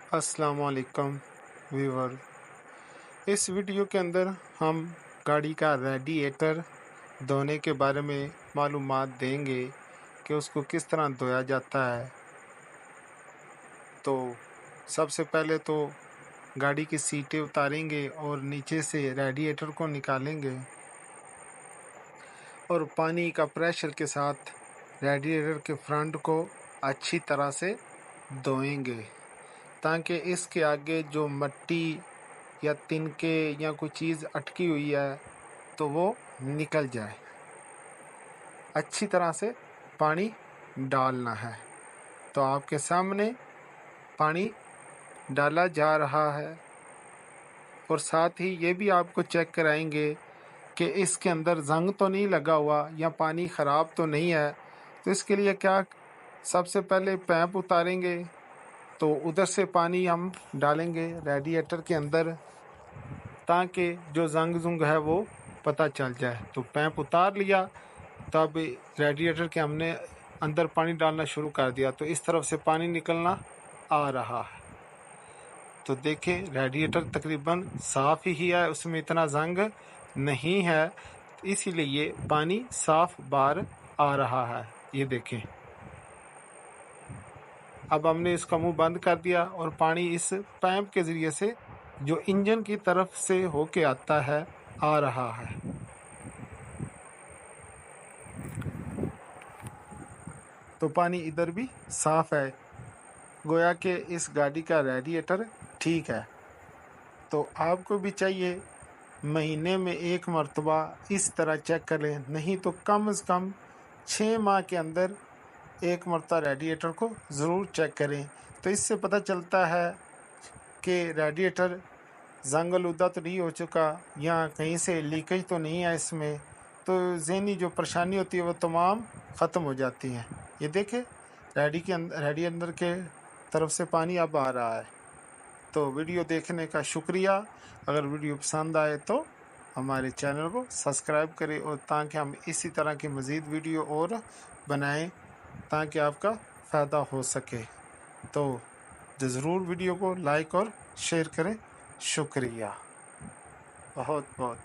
अस्सलाम वालेकुम व्यूवर। इस वीडियो के अंदर हम गाड़ी का रेडिएटर धोने के बारे में मालूमात देंगे कि उसको किस तरह धोया जाता है। तो सबसे पहले तो गाड़ी की सीटें उतारेंगे और नीचे से रेडिएटर को निकालेंगे और पानी का प्रेशर के साथ रेडिएटर के फ्रंट को अच्छी तरह से धोएंगे ताकि इसके आगे जो मिट्टी या तिनके या कोई चीज़ अटकी हुई है तो वो निकल जाए। अच्छी तरह से पानी डालना है। तो आपके सामने पानी डाला जा रहा है और साथ ही ये भी आपको चेक कराएंगे कि इसके अंदर जंग तो नहीं लगा हुआ या पानी ख़राब तो नहीं है। तो इसके लिए क्या, सबसे पहले पैप उतारेंगे तो उधर से पानी हम डालेंगे रेडिएटर के अंदर ताकि जो जंग है वो पता चल जाए। तो पैप उतार लिया, तब रेडिएटर के हमने अंदर पानी डालना शुरू कर दिया तो इस तरफ से पानी निकलना आ रहा है। तो देखें रेडिएटर तकरीबन साफ़ ही है, उसमें इतना जंग नहीं है, इसीलिए ये पानी साफ बाहर आ रहा है। ये देखें, अब हमने इसका मुंह बंद कर दिया और पानी इस पैप के ज़रिए से जो इंजन की तरफ से होके आता है आ रहा है। तो पानी इधर भी साफ़ है, गोया कि इस गाड़ी का रेडिएटर ठीक है। तो आपको भी चाहिए महीने में एक मरतबा इस तरह चेक कर लें, नहीं तो कम से कम 6 माह के अंदर एक मरतबा रेडिएटर को ज़रूर चेक करें। तो इससे पता चलता है कि रेडिएटर जंग आलूदा तो नहीं हो चुका या कहीं से लीकेज तो नहीं है इसमें। तो ज़हनी जो परेशानी होती है वो तमाम ख़त्म हो जाती हैं। ये देखें रेडिएटर के तरफ से पानी अब आ रहा है। तो वीडियो देखने का शुक्रिया। अगर वीडियो पसंद आए तो हमारे चैनल को सब्सक्राइब करें और ताकि हम इसी तरह की मज़ीद वीडियो और बनाएं ताकि आपका फ़ायदा हो सके। तो ज़रूर वीडियो को लाइक और शेयर करें। शुक्रिया बहुत बहुत।